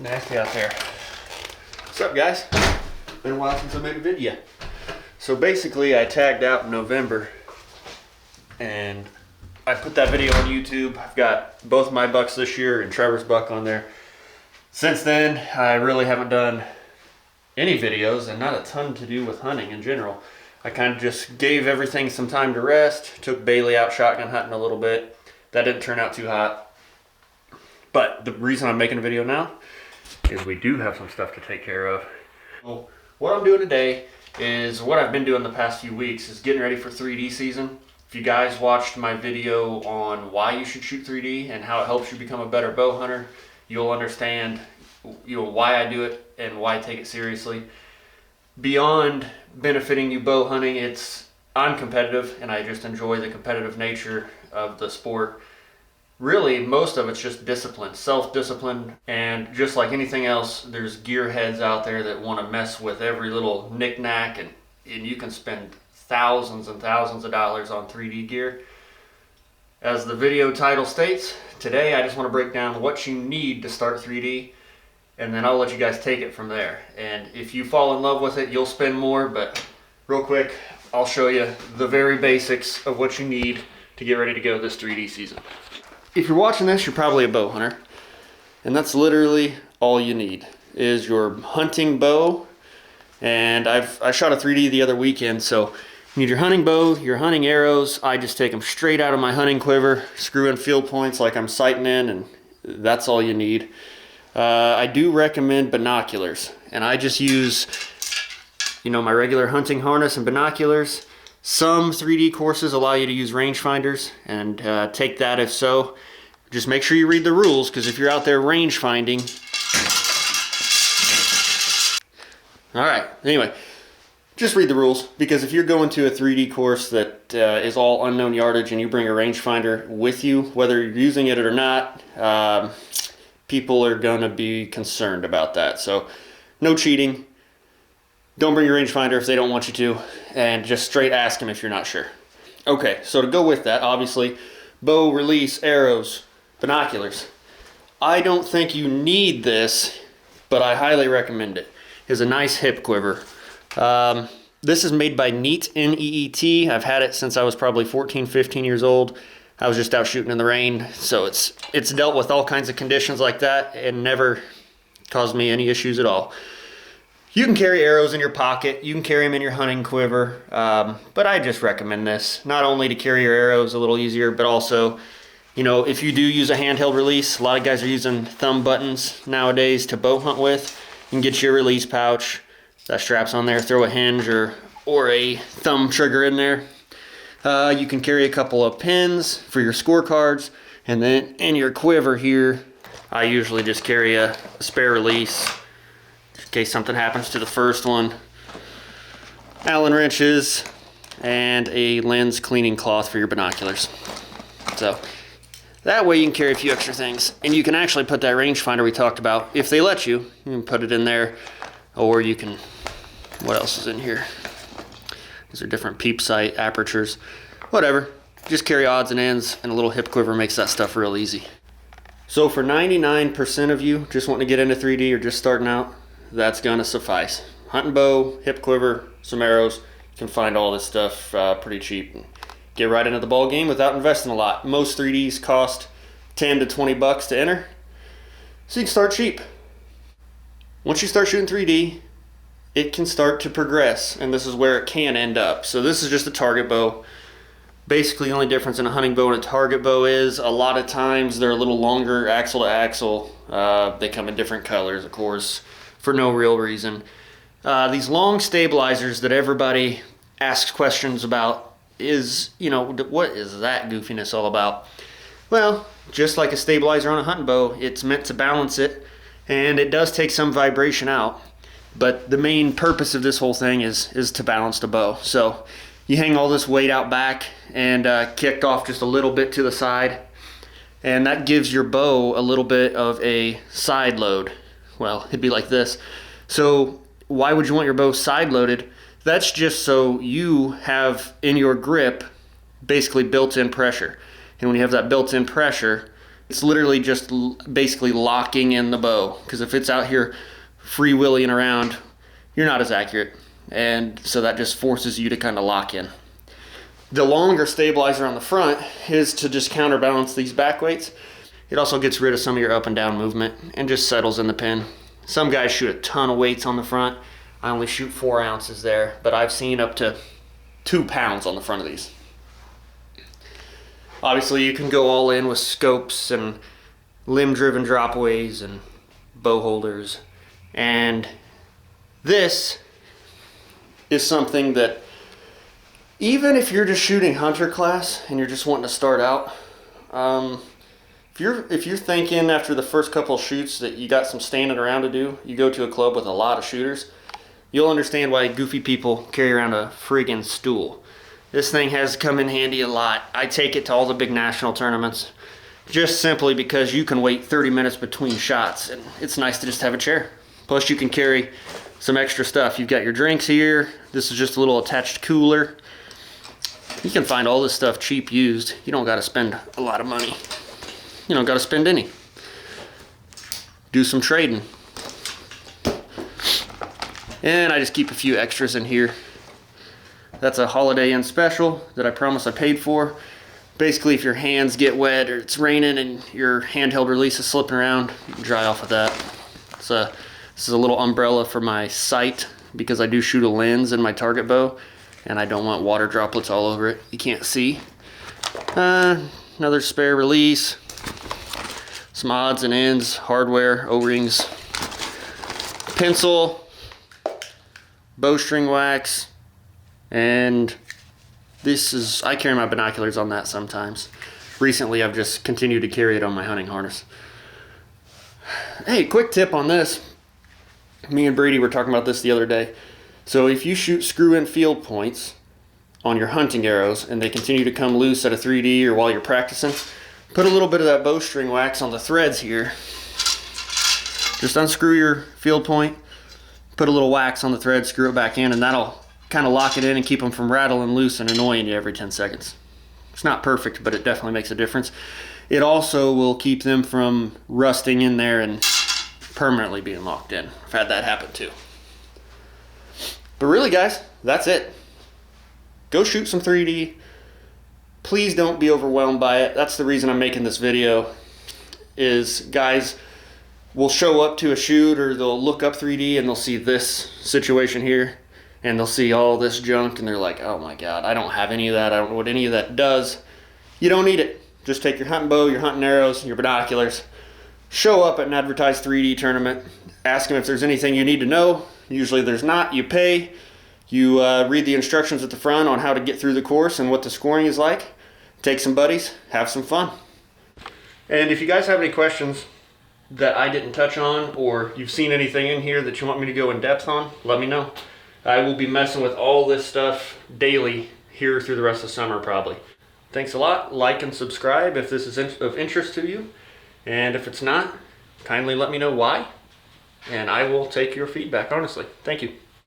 nasty out there. What's up, guys? Been a while since I made a video. So basically I tagged out in November and I put that video on YouTube. I've got both my bucks this year and Trevor's buck on there. Since then, I really haven't done any videos and not a ton to do with hunting in general. I kind of just gave everything some time to rest, took Bailey out shotgun hunting a little bit. That didn't turn out too hot. But the reason I'm making a video now is we do have some stuff to take care of. So what I'm doing today is what I've been doing the past few weeks is getting ready for 3D season. If you guys watched my video on why you should shoot 3D and how it helps you become a better bow hunter, you'll understand why I do it and why I take it seriously. Beyond benefiting you bow hunting, I'm competitive and I just enjoy the competitive nature of the sport. Really, most of it's just discipline, self-discipline, and just like anything else, there's gearheads out there that want to mess with every little knick-knack, and you can spend thousands and thousands of dollars on 3D gear. As the video title states, today I just want to break down what you need to start 3D, and then I'll let you guys take it from there. And if you fall in love with it, you'll spend more, but real quick, I'll show you the very basics of what you need to get ready to go this 3D season. If you're watching this, you're probably a bow hunter, and that's literally all you need is your hunting bow. And I shot a 3D the other weekend, so you need your hunting bow, your hunting arrows. I just take them straight out of my hunting quiver, screw in field points like I'm sighting in, and that's all you need. I do recommend binoculars, and I just use my regular hunting harness and binoculars. Some 3D courses allow you to use rangefinders, and take that if so. Just make sure you read the rules, because if you're out there range finding... Alright, anyway, just read the rules, because if you're going to a 3D course that is all unknown yardage and you bring a rangefinder with you, whether you're using it or not, people are going to be concerned about that. So, no cheating. Don't bring your rangefinder if they don't want you to, and just straight ask them if you're not sure. Okay, so to go with that, obviously, bow, release, arrows, binoculars. I don't think you need this, but I highly recommend it. It's a nice hip quiver. This is made by Neat, N-E-E-T. I've had it since I was probably 14, 15 years old. I was just out shooting in the rain, so it's dealt with all kinds of conditions like that and never caused me any issues at all. You can carry arrows in your pocket, you can carry them in your hunting quiver, but I just recommend this, not only to carry your arrows a little easier, but also, if you do use a handheld release, a lot of guys are using thumb buttons nowadays to bow hunt with. You can get your release pouch, that straps on there, throw a hinge or a thumb trigger in there. You can carry a couple of pins for your scorecards, and then in your quiver here, I usually just carry a spare release, in case something happens to the first one, Allen wrenches, and a lens cleaning cloth for your binoculars. So that way you can carry a few extra things, and you can actually put that rangefinder we talked about, if they let you can put it in there, or you can, what else is in here? These are different peep sight apertures, whatever. Just carry odds and ends, and a little hip quiver makes that stuff real easy. So for 99% of you just wanting to get into 3D or just starting out, that's gonna suffice. Hunting bow, hip quiver, some arrows. You can find all this stuff pretty cheap. Get right into the ball game without investing a lot. Most 3Ds cost 10 to 20 bucks to enter, so you can start cheap. Once you start shooting 3D, it can start to progress, and this is where it can end up. So this is just a target bow. Basically, the only difference in a hunting bow and a target bow is a lot of times they're a little longer axle to axle. They come in different colors, of course, for no real reason. These long stabilizers that everybody asks questions about is, what is that goofiness all about? Well, just like a stabilizer on a hunting bow, it's meant to balance it, and it does take some vibration out. But the main purpose of this whole thing is to balance the bow. So you hang all this weight out back and kicked off just a little bit to the side, and that gives your bow a little bit of a side load. Well, it'd be like this. So why would you want your bow side loaded? That's just so you have in your grip basically built-in pressure. And when you have that built-in pressure, It's literally just basically locking in the bow, because if it's out here free-wheeling around, you're not as accurate, and so that just forces you to kind of lock in. The longer stabilizer on the front is to just counterbalance these back weights. It also gets rid of some of your up and down movement and just settles in the pin. Some guys shoot a ton of weights on the front. I only shoot 4 ounces there, but I've seen up to 2 pounds on the front of these. Obviously you can go all in with scopes and limb-driven dropaways and bow holders. And this is something that even if you're just shooting hunter class and you're just wanting to start out, if you're thinking after the first couple of shoots that you got some standing around to do, you go to a club with a lot of shooters, you'll understand why goofy people carry around a friggin' stool. This thing has come in handy a lot. I take it to all the big national tournaments just simply because you can wait 30 minutes between shots, and it's nice to just have a chair. Plus you can carry some extra stuff. You've got your drinks here. This is just a little attached cooler. You can find all this stuff cheap used. You don't got to spend a lot of money. You don't got to spend any. Do some trading. And I just keep a few extras in here. That's a Holiday Inn special that I promise I paid for. Basically, if your hands get wet or it's raining and your handheld release is slipping around, you can dry off with that. This is a little umbrella for my sight because I do shoot a lens in my target bow and I don't want water droplets all over it. You can't see. Another spare release. Some odds and ends, hardware, O-rings, pencil, bowstring wax, and this is, I carry my binoculars on that sometimes. Recently I've just continued to carry it on my hunting harness. Hey, quick tip on this. Me and Brady were talking about this the other day. So if you shoot screw-in field points on your hunting arrows and they continue to come loose at a 3D or while you're practicing, put a little bit of that bowstring wax on the threads here. Just unscrew your field point, put a little wax on the thread, screw it back in, and that'll kind of lock it in and keep them from rattling loose and annoying you every 10 seconds. It's not perfect, but it definitely makes a difference. It also will keep them from rusting in there and permanently being locked in. I've had that happen too. But really guys, that's it. Go shoot some 3D. Please don't be overwhelmed by it. That's the reason I'm making this video, is guys will show up to a shoot or they'll look up 3D and they'll see this situation here and they'll see all this junk and they're like, oh my God, I don't have any of that. I don't know what any of that does. You don't need it. Just take your hunting bow, your hunting arrows, your binoculars, show up at an advertised 3D tournament, ask them if there's anything you need to know. Usually there's not. You pay, you read the instructions at the front on how to get through the course and what the scoring is like. Take some buddies, have some fun. And if you guys have any questions that I didn't touch on, or you've seen anything in here that you want me to go in depth on, let me know. I will be messing with all this stuff daily here through the rest of summer probably. Thanks a lot. Like and subscribe if this is of interest to you. And if it's not, kindly let me know why. And I will take your feedback, honestly. Thank you.